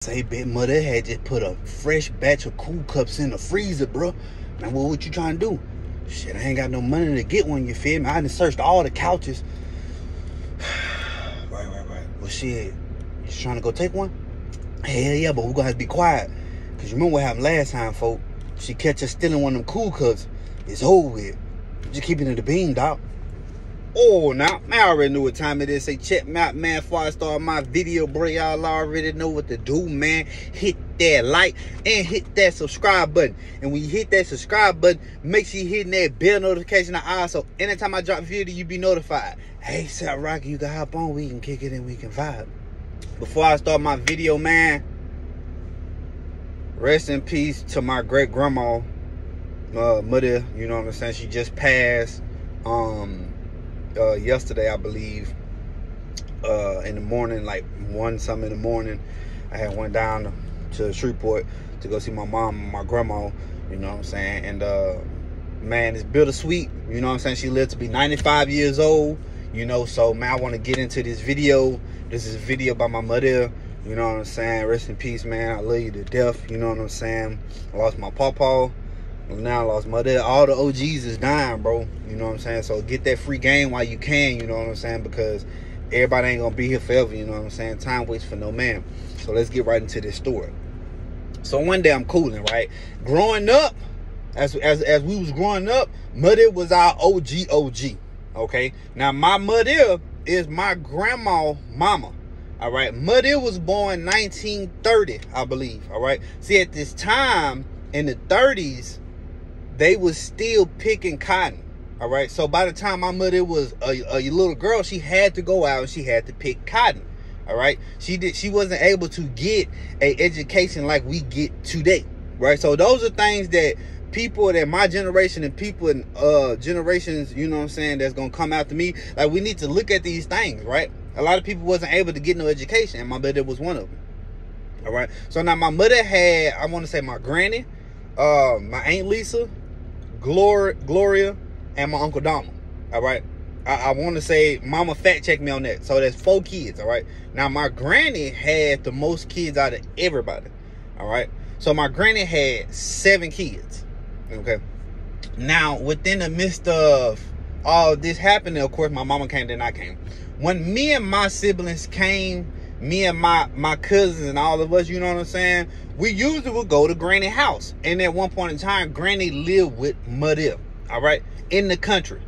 Say, big mother had just put a fresh batch of cool cups in the freezer, bro. Now, what you trying to do? Shit, I ain't got no money to get one, you feel me? I done searched all the couches. Right. Well, shit, you trying to go take one? Hell yeah, but we're gonna have to be quiet. Because you remember what happened last time, folk? She catch us stealing one of them cool cups. It's over with. Just keep it in the bean, dog. Oh, now I already know what time it is. Say, check me out, man. Before I start my video, bro, y'all already know what to do, man. Hit that like and hit that subscribe button. And when you hit that subscribe button, make sure you hitting that bell notification eye so anytime I drop a video, you be notified. Hey, South Rocky, you can hop on. We can kick it and we can vibe. Before I start my video, man, rest in peace to my great grandma, Madea. You know what I'm saying? She just passed. Yesterday, I believe, in the morning, like 1-something in the morning, I had went down to Shreveport to go see my mom and my grandma, you know what I'm saying, and man, it's bittersweet, you know what I'm saying. She lived to be 95 years old, you know, so man, I want to get into this video. This is a video by my mother, you know what I'm saying. Rest in peace, man. I love you to death, you know what I'm saying. I lost my pawpaw. Now I lost Madea. All the OGs is dying, bro. You know what I'm saying? So get that free game while you can, you know what I'm saying? Because everybody ain't gonna be here forever, you know what I'm saying? Time waits for no man. So let's get right into this story. So one day I'm cooling, right? Growing up, as we was growing up, Madea was our OG. Okay? Now my Madea is my grandma mama. All right. Madea was born 1930, I believe. All right. See, at this time in the 30s, they was still picking cotton. All right. So by the time my mother was a little girl, she had to go out and she had to pick cotton. All right. She wasn't able to get an education like we get today. Right. So those are things that people that my generation and people in generations, you know what I'm saying, that's gonna come after me, like, we need to look at these things, right? A lot of people wasn't able to get no education, and my mother was one of them. All right. So now my mother had, I want to say, my granny, my Aunt Lisa, Gloria, and my Uncle Donald. All right. I want to say, mama fact checked me on that. So there's 4 kids. All right. Now my granny had the most kids out of everybody. All right. So my granny had 7 kids. Okay. Now within the midst of all this happening, of course, my mama came, then I came. When me and my siblings came, me and my cousins and all of us, you know what I'm saying, we usually would go to Granny house. And at one point in time, Granny lived with Madea, all right, in the country.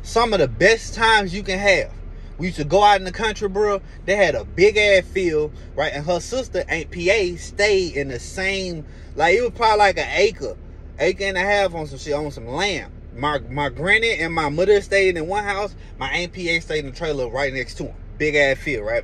Some of the best times you can have. We used to go out in the country, bro. They had a big ass field, right? And her sister, Aunt PA, stayed in the same, like, it was probably like an acre and a half on some shit, on some land. My granny and my mother stayed in one house. My Aunt PA stayed in the trailer right next to him. Big ass field, right?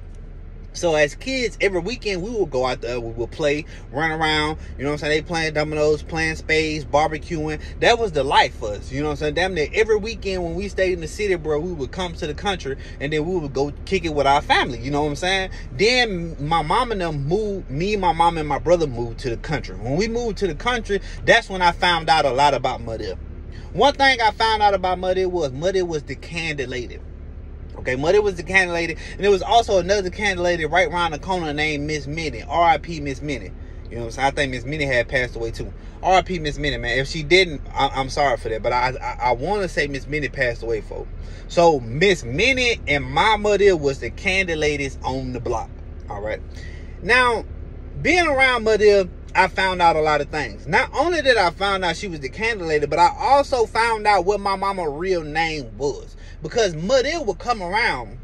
So as kids, every weekend we would go out there, we would play, run around, you know what I'm saying? They playing dominoes, playing spades, barbecuing. That was the life for us, you know what I'm saying? Damn near every weekend when we stayed in the city, bro, we would come to the country and then we would go kick it with our family, you know what I'm saying? Then my mom and them moved, me, my mom, and my brother moved to the country. When we moved to the country, that's when I found out a lot about Madea. One thing I found out about Madea was the candy lady. Okay, Madea was the candy lady, and there was also another candy lady right around the corner named Miss Minnie. R.I.P. Miss Minnie. You know what I'm saying? I think Miss Minnie had passed away too. R.I.P. Miss Minnie, man. If she didn't, I'm sorry for that, but I want to say Miss Minnie passed away, folks. So Miss Minnie and my Madea was the candy ladies on the block. All right. Now, being around Madea, I found out a lot of things. Not only did I find out she was the candy lady, but I also found out what my mama's real name was. Because Madea would come around,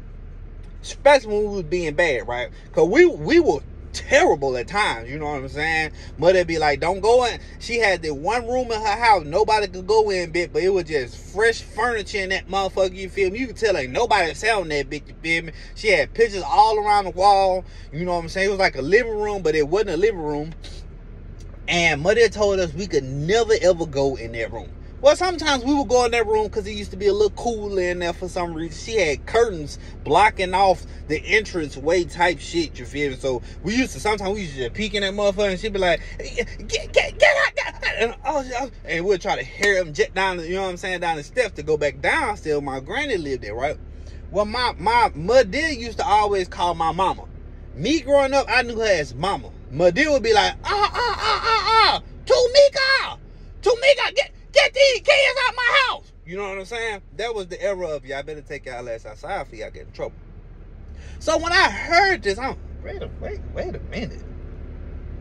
especially when we was being bad, right? Because we were terrible at times, you know what I'm saying? Madea be like, don't go in. She had the one room in her house nobody could go in, bitch, but it was just fresh furniture in that motherfucker, you feel me? You could tell ain't nobody selling that bitch, you feel me? She had pictures all around the wall, you know what I'm saying? It was like a living room, but it wasn't a living room. And Madea told us we could never ever go in that room. Well, sometimes we would go in that room because it used to be a little cooler in there for some reason. She had curtains blocking off the entrance way type shit, you feel me? So we used to just peek in that motherfucker and she'd be like, get out. And we'd try to hear him jet down, you know what I'm saying, down the steps to go back down. Still, my granny lived there, right? Well, my Madea used to always call my mama. Me growing up, I knew her as mama. Madea would be like, Tumika, get these kids out my house. You know what I'm saying? That was the era of y'all better take y'all ass outside for y'all get in trouble. So when I heard this, I'm wait a minute.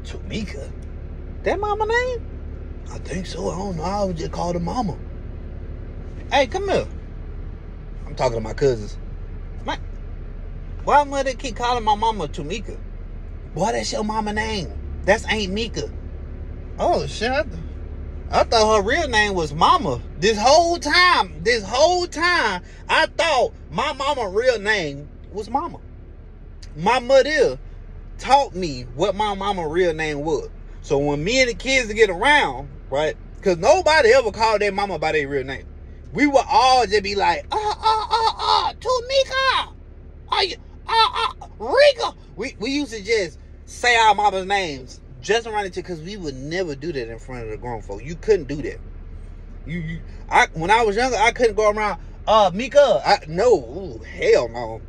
Tumika? That mama name? I think so. I don't know. I would just call her mama. Hey, come here. I'm talking to my cousins. Why mother keep calling my mama Tumika? Boy, that's your mama name. That's Aunt Mika. Oh, shit. I thought her real name was Mama. This whole time, I thought my mama real name was Mama. My mother taught me what my mama real name was. So when me and the kids get around, right? Because nobody ever called their mama by their real name. We would all just be like, Tumika. Rika. We used to just say our mama's names just around it because we would never do that in front of the grown folk. You couldn't do that. When I was younger, I couldn't go around, Mika. No, hell no.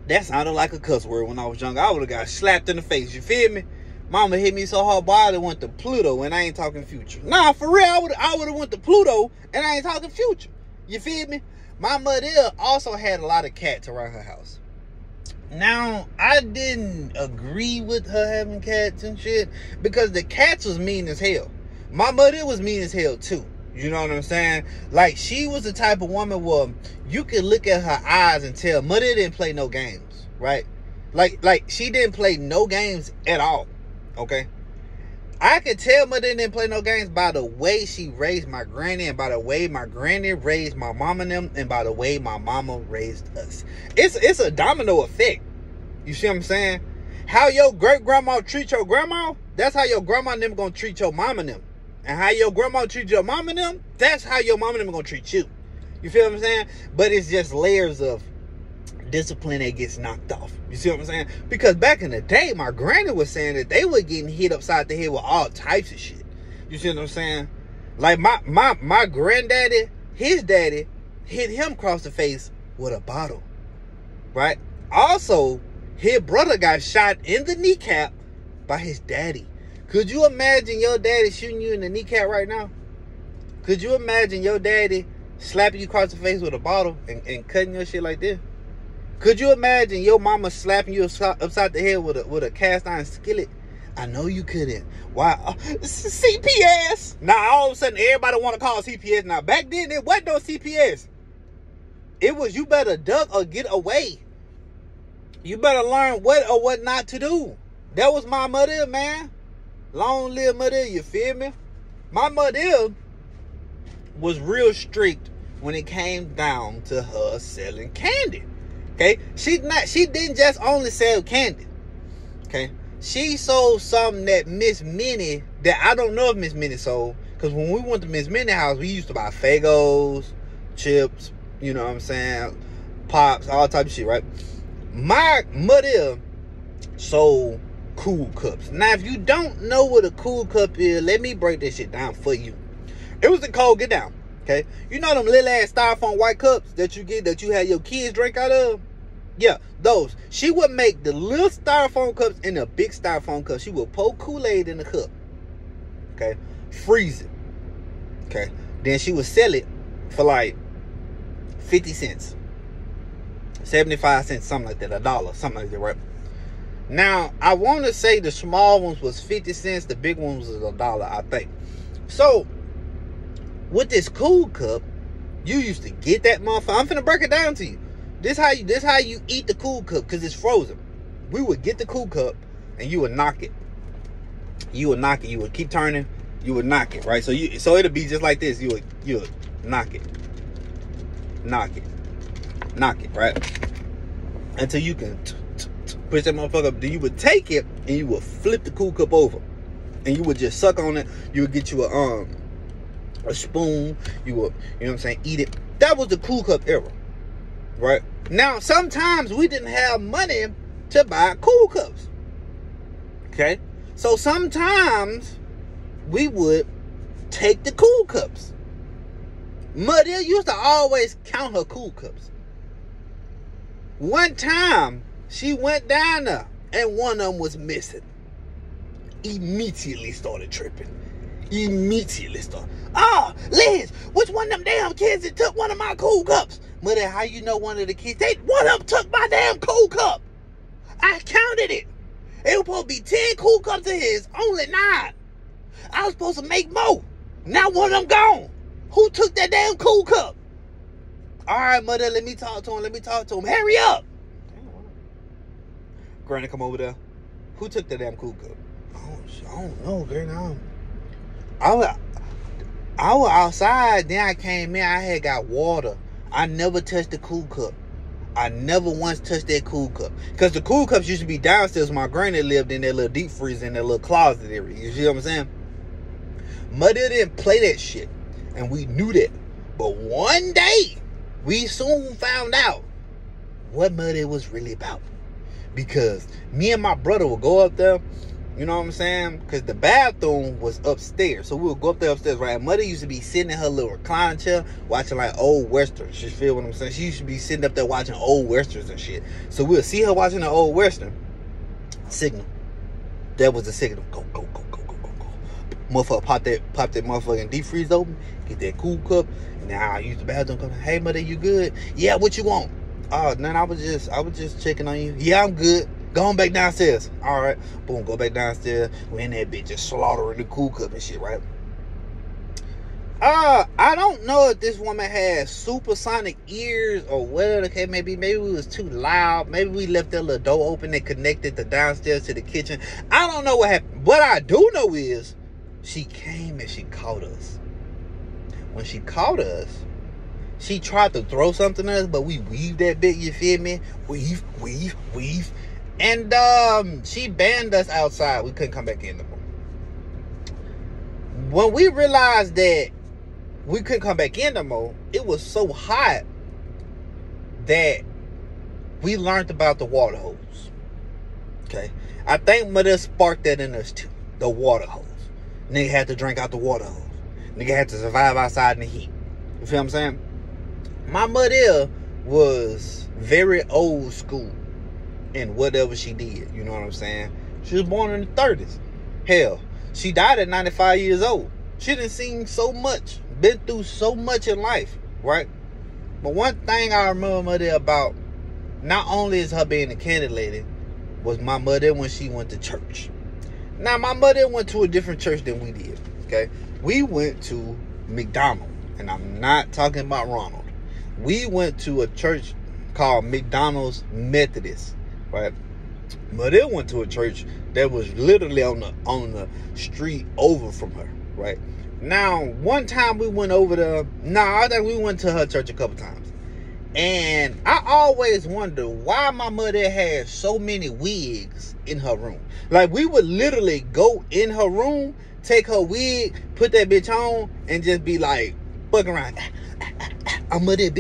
That sounded like a cuss word when I was younger. I would have got slapped in the face. You feel me? Mama hit me so hard, boy, I went to Pluto, and I ain't talking future. Nah, for real, I would have went to Pluto, and I ain't talking future. You feel me? My mother also had a lot of cats around her house. Now, I didn't agree with her having cats and shit because the cats was mean as hell. My mother was mean as hell too. You know what I'm saying? Like, she was the type of woman where you could look at her eyes and tell mother didn't play no games, right? Like she didn't play no games at all, okay? I could tell mother didn't play no games by the way she raised my granny, and by the way my granny raised my mama and them, and by the way my mama raised us. It's a domino effect. You see what I'm saying? How your great-grandma treat your grandma, that's how your grandma and them gonna treat your mama and them. And how your grandma treat your mama and them, that's how your mama and them gonna treat you. You feel what I'm saying? But it's just layers of discipline that gets knocked off. You see what I'm saying? Because back in the day, my granny was saying that they were getting hit upside the head with all types of shit. You see what I'm saying? Like my granddaddy, his daddy hit him across the face with a bottle. Right? Also, his brother got shot in the kneecap by his daddy. Could you imagine your daddy shooting you in the kneecap right now? Could you imagine your daddy slapping you across the face with a bottle and cutting your shit like this? Could you imagine your mama slapping you upside the head with a cast iron skillet? I know you couldn't. Why? CPS. Now all of a sudden everybody want to call CPS. Now back then it wasn't no CPS. It was you better duck or get away. You better learn what or what not to do. That was my mother, man. Long live mother, you feel me? My mother was real strict when it came down to her selling candy. Okay? She didn't just only sell candy. Okay? She sold something that Miss Minnie, that I don't know if Miss Minnie sold, because when we went to Miss Minnie's house, we used to buy Fagos, chips, you know what I'm saying, pops, all type of shit, right? My mother sold cool cups. Now, if you don't know what a cool cup is, let me break this shit down for you. It was the cold get down, okay? You know them little ass styrofoam white cups that you get, that you had your kids drink out of? Yeah, those. She would make the little styrofoam cups and the big styrofoam cups. She would pour Kool-Aid in the cup, okay? Freeze it, okay? Then she would sell it for like 50 cents. 75 cents, something like that, $1, something like that, right? Now, I want to say the small ones was 50 cents, the big ones was $1, I think. So, with this cool cup, you used to get that motherfucker. I'm finna break it down to you. This how you eat the cool cup, because it's frozen. We would get the cool cup, and you would knock it. You would knock it. You would keep turning. You would knock it, right? So it'll be just like this. You would knock it. Knock it. Knock it, right? Until you can push that motherfucker up. Then you would take it and you would flip the cool cup over, and you would just suck on it. You would get you a spoon. You would, you know what I'm saying, eat it. That was the cool cup era, right? Now sometimes we didn't have money to buy cool cups, okay? So sometimes we would take the cool cups. Mother used to always count her cool cups. One time, she went down there, and one of them was missing. immediately started tripping. Immediately started. Liz, which one of them damn kids that took one of my cool cups? Mother, how you know one of the kids? One of them took my damn cool cup. I counted it. It was supposed to be 10 cool cups of his, only 9. I was supposed to make more. Now one of them gone. Who took that damn cool cup? All right, mother, let me talk to him. Hurry up. Granny, come over there. Who took the damn cool cup? I don't know, Granny. I was outside, then I came in, I had got water. I never touched the cool cup. I never once touched that cool cup. Because the cool cups used to be downstairs. My granny lived in that little deep freezer in that little closet area. You see what I'm saying? Mother didn't play that shit. And we knew that. But one day, we soon found out what Mother was really about. Because me and my brother would go up there. You know what I'm saying? Because the bathroom was upstairs. So we would go up there upstairs, right? Mother used to be sitting in her little recliner chair watching like old westerns. You feel what I'm saying? She used to be sitting up there watching old westerns and shit. So we'll see her watching the old western. Signal. That was the signal. Go. Motherfucker pop that motherfucking deep freeze open. Get that cool cup. And now I use the bathroom. Come, hey, Mother, you good? Yeah, what you want? Oh, man, I was just checking on you. Yeah, I'm good. Going back downstairs. All right. Boom, go back downstairs. We in that bitch just slaughtering the cool cup and shit, right? I don't know if this woman has supersonic ears or whatever the case may be. Maybe we was too loud. Maybe we left that little door open that connected the downstairs to the kitchen. I don't know what happened. What I do know is she came and she caught us. When she caught us, she tried to throw something at us, but we weaved that bit, you feel me? Weave. And she banned us outside. We couldn't come back in no more. When we realized that we couldn't come back in no more, it was so hot that we learned about the water hose. Okay? I think Mother sparked that in us too. The water hose. Nigga had to drink out the water hose. Nigga had to survive outside in the heat. You feel what I'm saying? My mother was very old school in whatever she did. You know what I'm saying? She was born in the 30s. Hell, she died at 95 years old. She done seen so much, been through so much in life, right? But one thing I remember Mother about, not only is her being a candid lady, was my mother when she went to church. Now, my mother went to a different church than we did, okay? We went to McDonald, and I'm not talking about Ronald. We went to a church called McDonald's Methodist, right? Mother went to a church that was literally on the street over from her, right? Now, one time we went over there. I think we went to her church a couple times. And I always wonder why my mother had so many wigs in her room. Like, we would literally go in her room, take her wig, put that bitch on, and just be like, fucking around. I'm a bit.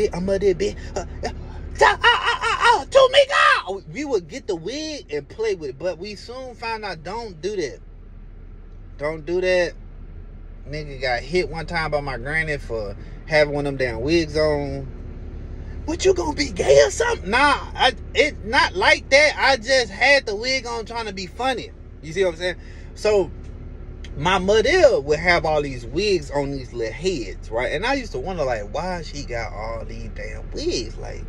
To me, God! We would get the wig and play with it. But we soon found out, don't do that. Don't do that. Nigga got hit one time by my granny for having one of them damn wigs on. What, you gonna be gay or something? Nah, it's not like that. I just had the wig on trying to be funny. You see what I'm saying? So, my mother would have all these wigs on these little heads, right? And I used to wonder, like, why she got all these damn wigs? Like,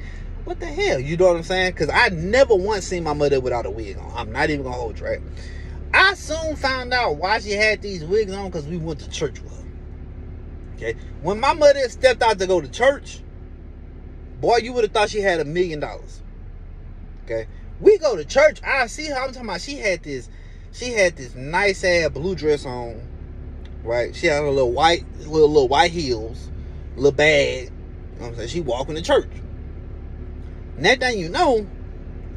what the hell? You know what I'm saying? Because I never once seen my mother without a wig on. I'm not even gonna hold you, right? I soon found out why she had these wigs on, because we went to church with her. Okay? When my mother stepped out to go to church, boy, you would have thought she had $1 million. Okay? We go to church. I see her. I'm talking about she had this nice ass blue dress on. Right? She had a little white heels, little bag. You know what I'm saying? She walking to church. Next thing you know,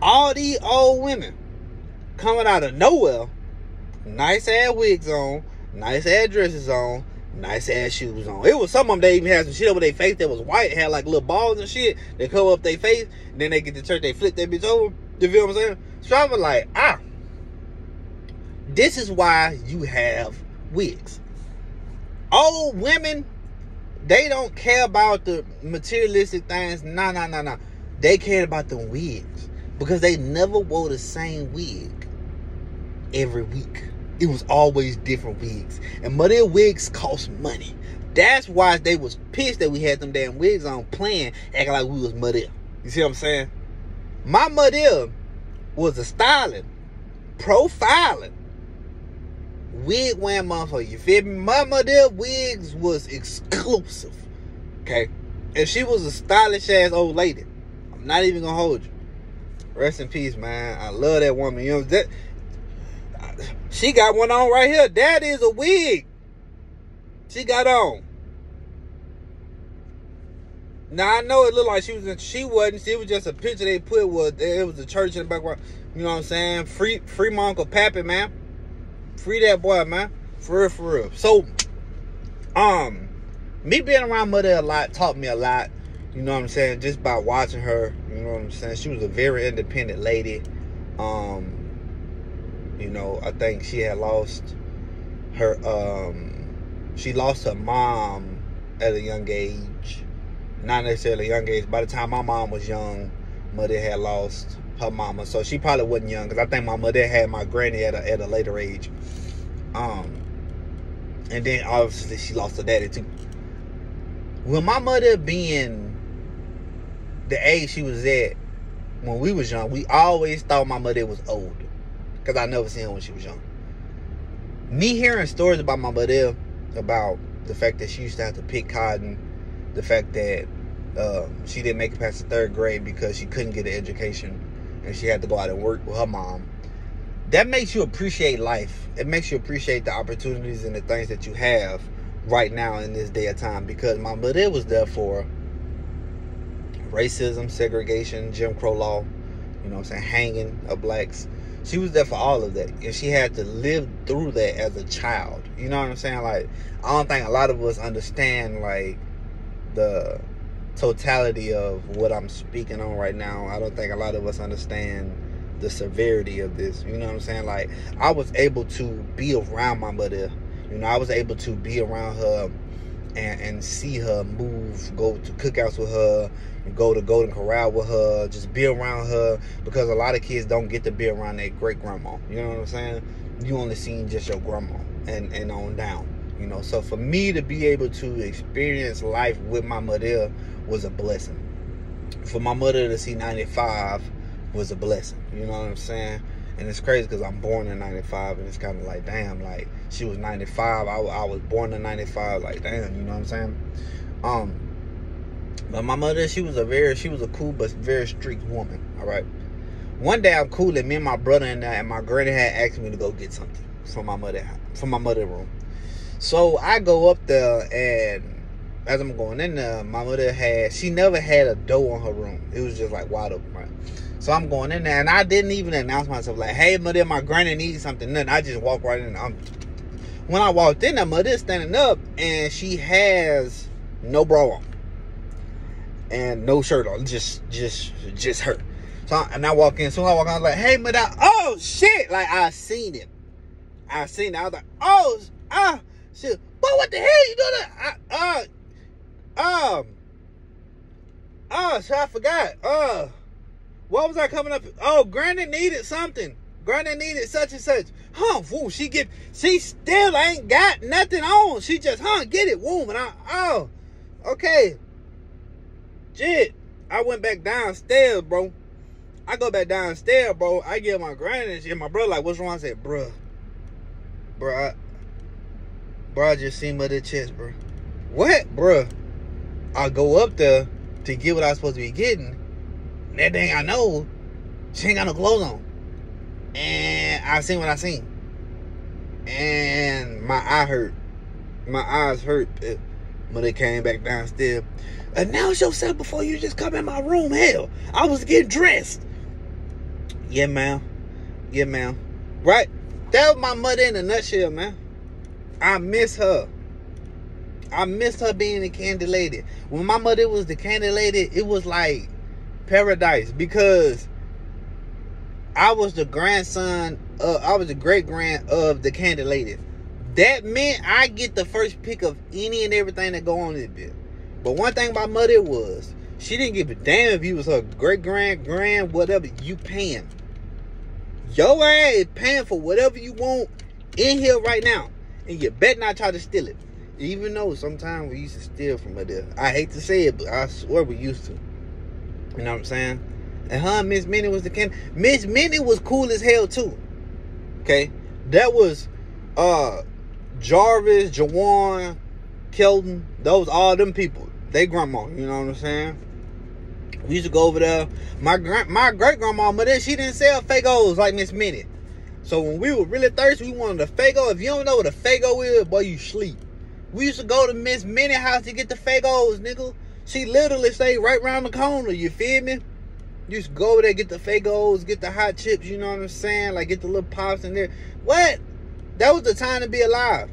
all these old women coming out of nowhere, nice ass wigs on, nice ass dresses on, nice ass shoes on. It was some of them, they even had some shit over their face that was white, had like little balls and shit. They cover up their face, and then they get to church, they flip that bitch over. You feel what I'm saying? So I was like, this is why you have wigs. Old women, they don't care about the materialistic things. Nah. They cared about the wigs, because they never wore the same wig every week. it was always different wigs. And Madea wigs cost money. That's why they was pissed that we had them damn wigs on playing, acting like we was Madea. You see what I'm saying? My Madea was a styling, profiling, wig wearing motherfucker. You feel me? My Madea wigs was exclusive. Okay? And she was a stylish ass old lady. I'm not even gonna hold you. Rest in peace, man. I love that woman. You know that. She got one on right here. That is a wig. She got on. Now I know it looked like she wasn't. It was just a picture they put. It was a church in the background. You know what I'm saying? Free my Uncle Pappy, man. Free that boy, man. For real, for real. So, me being around Madea a lot taught me a lot. You know what I'm saying? Just by watching her. You know what I'm saying? She was a very independent lady. You know, I think she had lost her. She lost her mom at a young age. Not necessarily a young age. By the time my mom was young, Madea had lost her mama. So she probably wasn't young, because I think my mother had my granny at a later age. And then obviously she lost her daddy too. With my mother being the age she was at when we was young, we always thought my mother was old, because I never seen her when she was young. Me hearing stories about my mother, about the fact that she used to have to pick cotton, the fact that she didn't make it past the 3rd grade because she couldn't get an education and she had to go out and work with her mom. That makes you appreciate life. It makes you appreciate the opportunities and the things that you have right now in this day of time, because my mother was there for racism, segregation, Jim Crow law, you know what I'm saying, hanging of blacks. She was there for all of that, and she had to live through that as a child. You know what I'm saying? Like, I don't think a lot of us understand, like, the totality of what I'm speaking on right now. I don't think a lot of us understand the severity of this. You know what I'm saying? Like, I was able to be around my mother. You know, I was able to be around her and see her move, go to cookouts with her, and go to Golden Corral with her, just be around her, because a lot of kids don't get to be around their great grandma. You know what I'm saying? You only seen just your grandma and on down. You know, so for me to be able to experience life with my mother was a blessing. For my mother to see 95 was a blessing. You know what I'm saying? And it's crazy because I'm born in 95, and it's kind of like, damn, like, she was 95. I was born in 95. Like, damn, you know what I'm saying? But my mother, she was a cool but very strict woman. All right. One day I'm cooling, me and my brother and my granny had asked me to go get something from my mother room. So I go up there, and as I'm going in there, my mother she never had a door on her room. It was just like wide open, right? So I'm going in there, and I didn't even announce myself like, hey, mother, my granny needs something. Nothing. I just walked right in. When I walked in there, mother's standing up, and she has no bra on and no shirt on, just her. So and I walk in. So I walk in, I was like, hey, mother, oh shit! Like, I seen it. I was like, oh, shit. But what the hell you doing? So I forgot. What was I coming up? Oh, Granny needed something. Granny needed such and such. Woo, she still ain't got nothing on. She just, get it, woo. And okay. Shit. I went back downstairs, bro. I go back downstairs, bro. I get my granny and shit. My brother like, what's wrong? I said, bro, I just seen mother chest, bro. What, bro? I go up there to get what I was supposed to be getting. That thing I know, she ain't got no clothes on. And I seen what I seen. And my eye hurt. My eyes hurt. Mother came back downstairs. Announce yourself before you just come in my room. Hell, I was getting dressed. Yeah, ma'am. Right? That was my mother in a nutshell, man. I miss her. I missed her being the candy lady. When my mother was the candy lady, it was like paradise, because I was the great grand of the candy lady. That meant I get the first pick of any and everything that go on in this bit. But one thing about mother was, she didn't give a damn if you was her great grand, whatever. You paying. Your ass paying for whatever you want in here right now. And you better not try to steal it. Even though sometimes we used to steal from Madea. I hate to say it, but I swear we used to. You know what I'm saying? And her and Miss Minnie was the king. Miss Minnie was cool as hell too. Okay? That was Jarvis, Jawan, Kelton. Those all them people. They grandma, you know what I'm saying? We used to go over there. My great grandma, she didn't sell Fagos like Miss Minnie. So when we were really thirsty, we wanted a Fago. If you don't know what a Fago is, boy, you sleep. We used to go to Miss Minnie's house to get the Fagos, nigga. She literally stayed right around the corner, you feel me? You used to go over there, get the Fagos, get the hot chips, you know what I'm saying? Like, get the little pops in there. What? That was the time to be alive.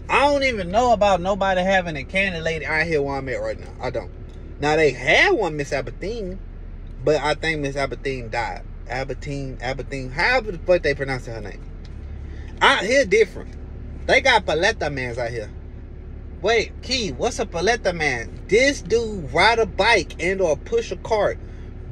I don't even know about nobody having a candy lady out here where I'm at right now. I don't. Now, they had one, Miss Aberdeen, but I think Miss Aberdeen died. Aberdeen, however the fuck they pronounce her name. Out here different. They got paleta mans out here. Wait, Key, what's a paleta man? This dude ride a bike and or push a cart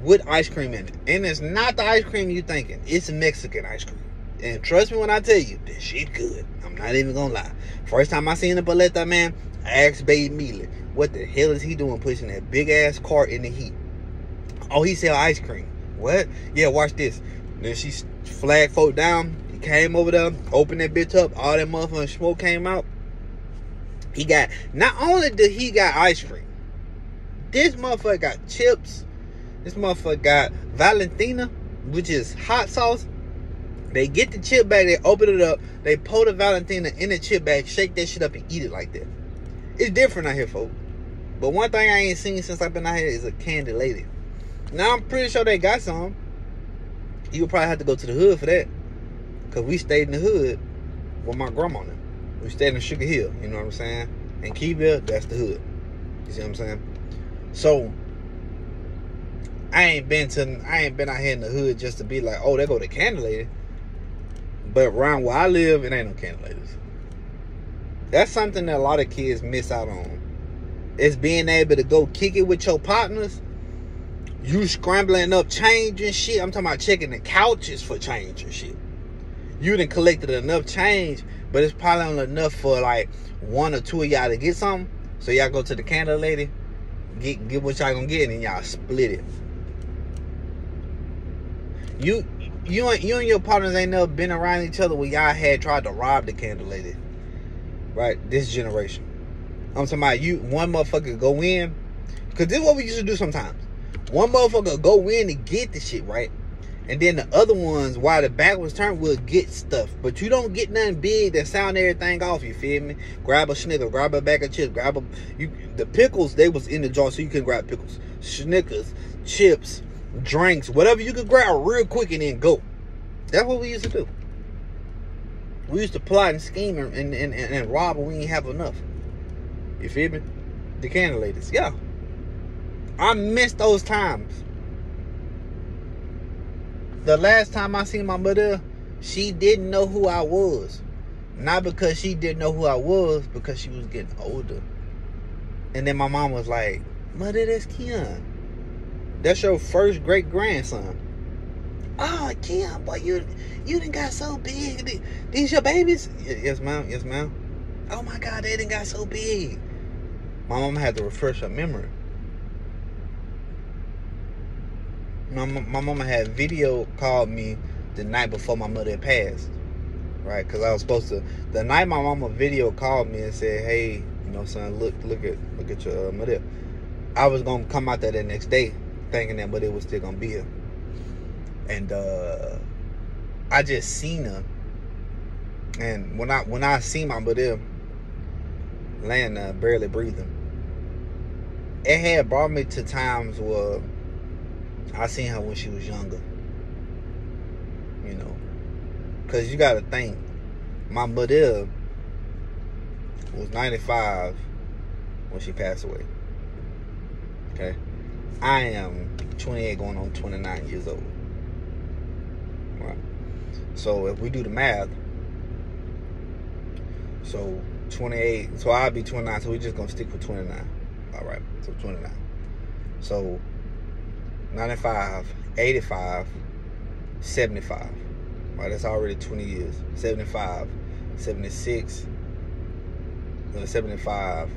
with ice cream in it. And it's not the ice cream you thinking. It's Mexican ice cream. And trust me when I tell you, this shit good. I'm not even gonna lie. First time I seen a paleta man, I asked Baby Mealy, what the hell is he doing pushing that big ass cart in the heat? Oh, he sell ice cream. What? Yeah, watch this. Then she flagged folk down. He came over there, opened that bitch up. All that motherfucking smoke came out. He got, not only did he got ice cream, this motherfucker got chips. This motherfucker got Valentina, which is hot sauce. They get the chip bag, they open it up, they pour the Valentina in the chip bag, shake that shit up and eat it like that. It's different out here, folks. But one thing I ain't seen since I've been out here is a candy lady. Now, I'm pretty sure they got some. You would probably have to go to the hood for that. Because we stayed in the hood with my grandma now. We stayed in Sugar Hill, you know what I'm saying? And Keyville, that's the hood. You see what I'm saying? So, I ain't been out here in the hood just to be like, oh, there go the candy lady. But around where I live, it ain't no candy ladies. That's something that a lot of kids miss out on. It's being able to go kick it with your partners. You scrambling up change and shit. I'm talking about checking the couches for change and shit. You done collected enough change, but it's probably only enough for like one or two of y'all to get something. So y'all go to the candle lady, get what y'all gonna get, and y'all split it. You and your partners ain't never been around each other where y'all had tried to rob the candle lady. Right? This generation. I'm talking about one motherfucker go in. Because this is what we used to do sometimes. One motherfucker go in and get the shit, right? And then the other ones, while the back was turned, will get stuff. But you don't get nothing big that sound everything off, you feel me? Grab a Snicker, grab a bag of chips, the pickles, they was in the jar, so you couldn't grab pickles. Snickers, chips, drinks, whatever you could grab real quick and then go. That's what we used to do. We used to plot and scheme and rob when we didn't have enough. You feel me? The candle ladies, yeah. I miss those times. The last time I seen my mother, she didn't know who I was. Not because she didn't know who I was, because she was getting older. And then my mom was like, Mother, that's Keon. That's your first great grandson. Oh, Keon, boy, you done got so big. These your babies? Yes, ma'am. Yes, ma'am. Oh my God, they done got so big. My mom had to refresh her memory. My mama had video called me the night before my mother had passed, right? Because I was supposed to. The night my mama video called me and said, "Hey, you know, son, look at your mother." I was gonna come out there the next day, thinking that mother was still gonna be here, and I just seen her. And when I seen my mother laying there, barely breathing, it had brought me to times where I seen her when she was younger. You know, because you got to think, my mother was 95 when she passed away. Okay? I am 28 going on 29 years old. Right? So if we do the math, so 28, so I'll be 29, so we're just going to stick with 29. All right, so 29. So 95, 85, 75. Right, that's already 20 years. 75, 76, 75,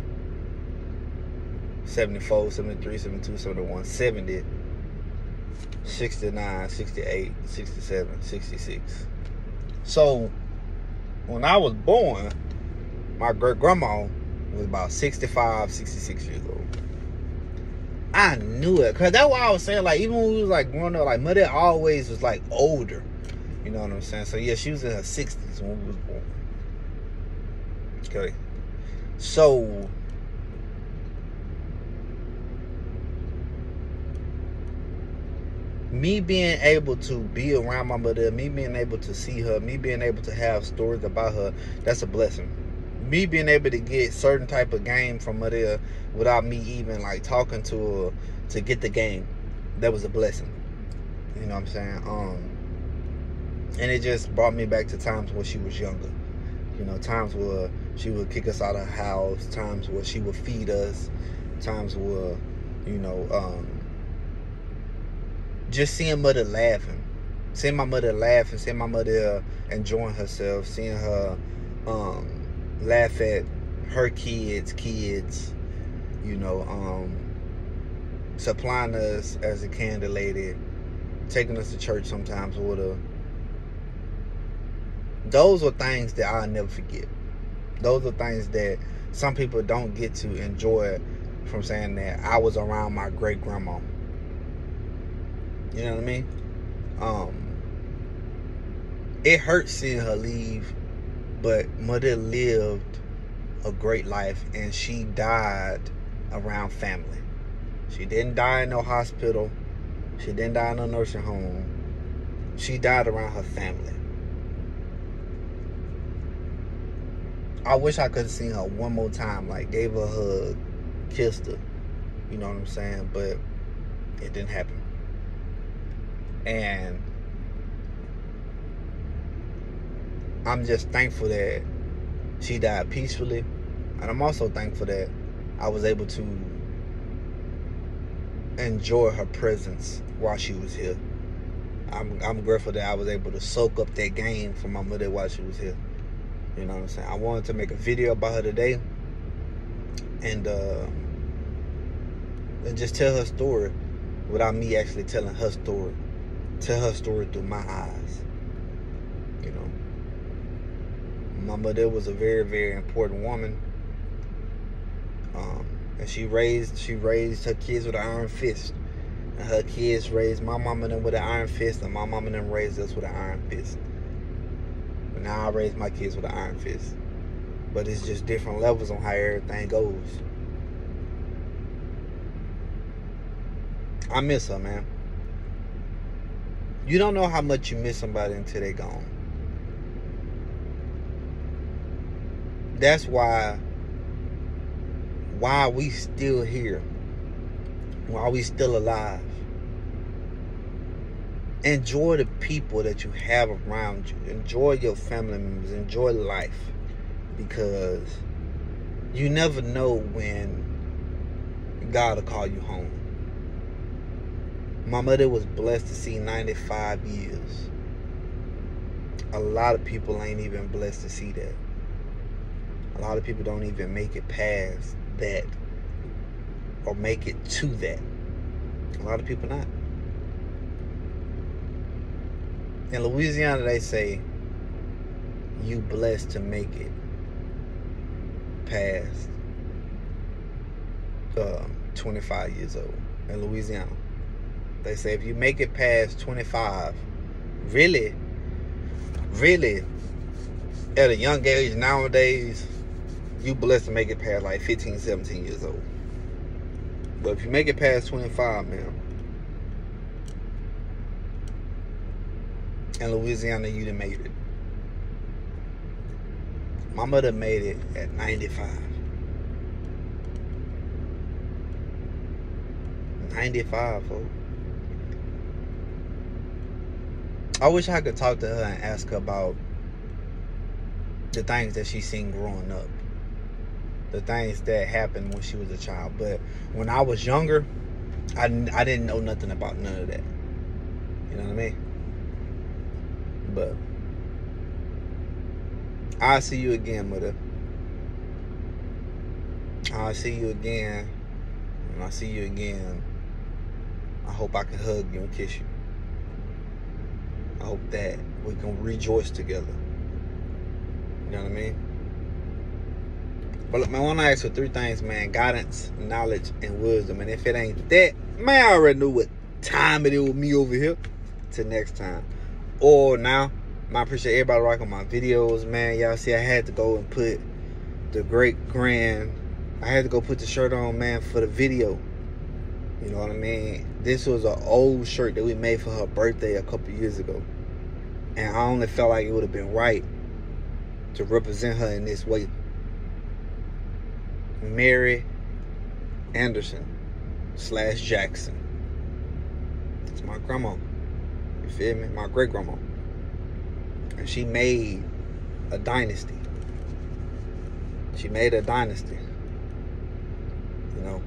74, 73, 72, 71, 70, 69, 68, 67, 66. So, when I was born, my great-grandma was about 65, 66 years old. I knew it, because that's why I was saying, like, even when we was, like, growing up, like, Madea always was, like, older. You know what I'm saying? So, yeah, she was in her 60s when we was born. Okay. So, me being able to be around my mother, me being able to see her, me being able to have stories about her, that's a blessing. Me being able to get certain type of game from Madea without me even like talking to her to get the game, that was a blessing. You know what I'm saying? And it just brought me back to times where she was younger. You know, times where she would kick us out of the house, times where she would feed us, times where, you know, just seeing mother laughing, seeing my mother laughing, seeing my mother enjoying herself, seeing her laugh at her kids, you know, supplying us as a candle lady, taking us to church sometimes with her. Those are things that I'll never forget. Those are things that some people don't get to enjoy from saying that I was around my great grandma. You know what I mean? It hurts seeing her leave, but mother lived a great life, and she died around family. She didn't die in no hospital. She didn't die in no nursing home. She died around her family. I wish I could have seen her one more time, like gave her a hug, kissed her. You know what I'm saying? But it didn't happen. And I'm just thankful that she died peacefully. And I'm also thankful that I was able to enjoy her presence while she was here. I'm grateful that I was able to soak up that game from my mother while she was here. You know what I'm saying? I wanted to make a video about her today and just tell her story without me actually telling her story. Tell her story through my eyes. You know, my mother was a very, very important woman, and she raised her kids with an iron fist. And her kids raised my mama and them with an iron fist, and my mama and them raised us with an iron fist. But now I raise my kids with an iron fist. But it's just different levels on how everything goes. I miss her, man. You don't know how much you miss somebody until they're gone. That's why we still here, while we still alive. Enjoy the people that you have around you. Enjoy your family members. Enjoy life. Because you never know when God will call you home. My mother was blessed to see 95 years. A lot of people ain't even blessed to see that. A lot of people don't even make it past that or make it to that. A lot of people not. In Louisiana, they say you blessed to make it past 25 years old. In Louisiana, they say if you make it past 25, really at a young age nowadays, you blessed to make it past like 15, 17 years old. But if you make it past 25, man, in Louisiana, you done made it. My mother made it at 95. 95, folks. I wish I could talk to her and ask her about the things that she seen growing up. The things that happened when she was a child. But when I was younger, I didn't know nothing about none of that. You know what I mean? But I'll see you again, mother. I'll see you again. When I see you again, I hope I can hug you and kiss you. I hope that we can rejoice together. You know what I mean? But look, man, I want to ask for 3 things, man. Guidance, knowledge, and wisdom. And if it ain't that, man, I already knew what time it is with me over here. Till next time. Or now, I appreciate everybody rocking my videos, man. Y'all see I had to go and put the I had to go put the shirt on, man, for the video. You know what I mean? This was an old shirt that we made for her birthday a couple years ago. And I only felt like it would have been right to represent her in this way. Mary Anderson / Jackson. It's my grandma. You feel me? My great grandma. And she made a dynasty. She made a dynasty. You know?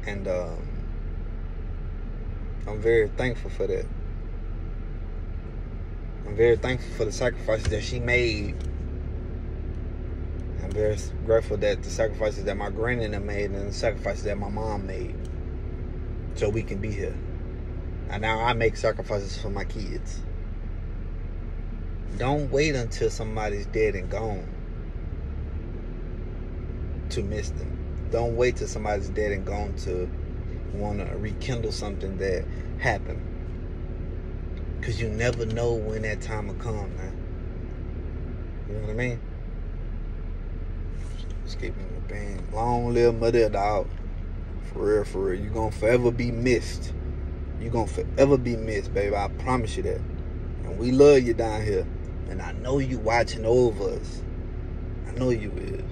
And I'm very thankful for that. I'm very thankful for the sacrifices that she made. I'm very grateful that the sacrifices that my granny made and the sacrifices that my mom made so we can be here. And now I make sacrifices for my kids. Don't wait until somebody's dead and gone to miss them. Don't wait till somebody's dead and gone to want to rekindle something that happened. Because you never know when that time will come, man. You know what I mean? Just keeping it bang. Long live Madea, dog. For real, for real. You're going to forever be missed. You're going to forever be missed, baby. I promise you that. And we love you down here. And I know you watching over us. I know you is.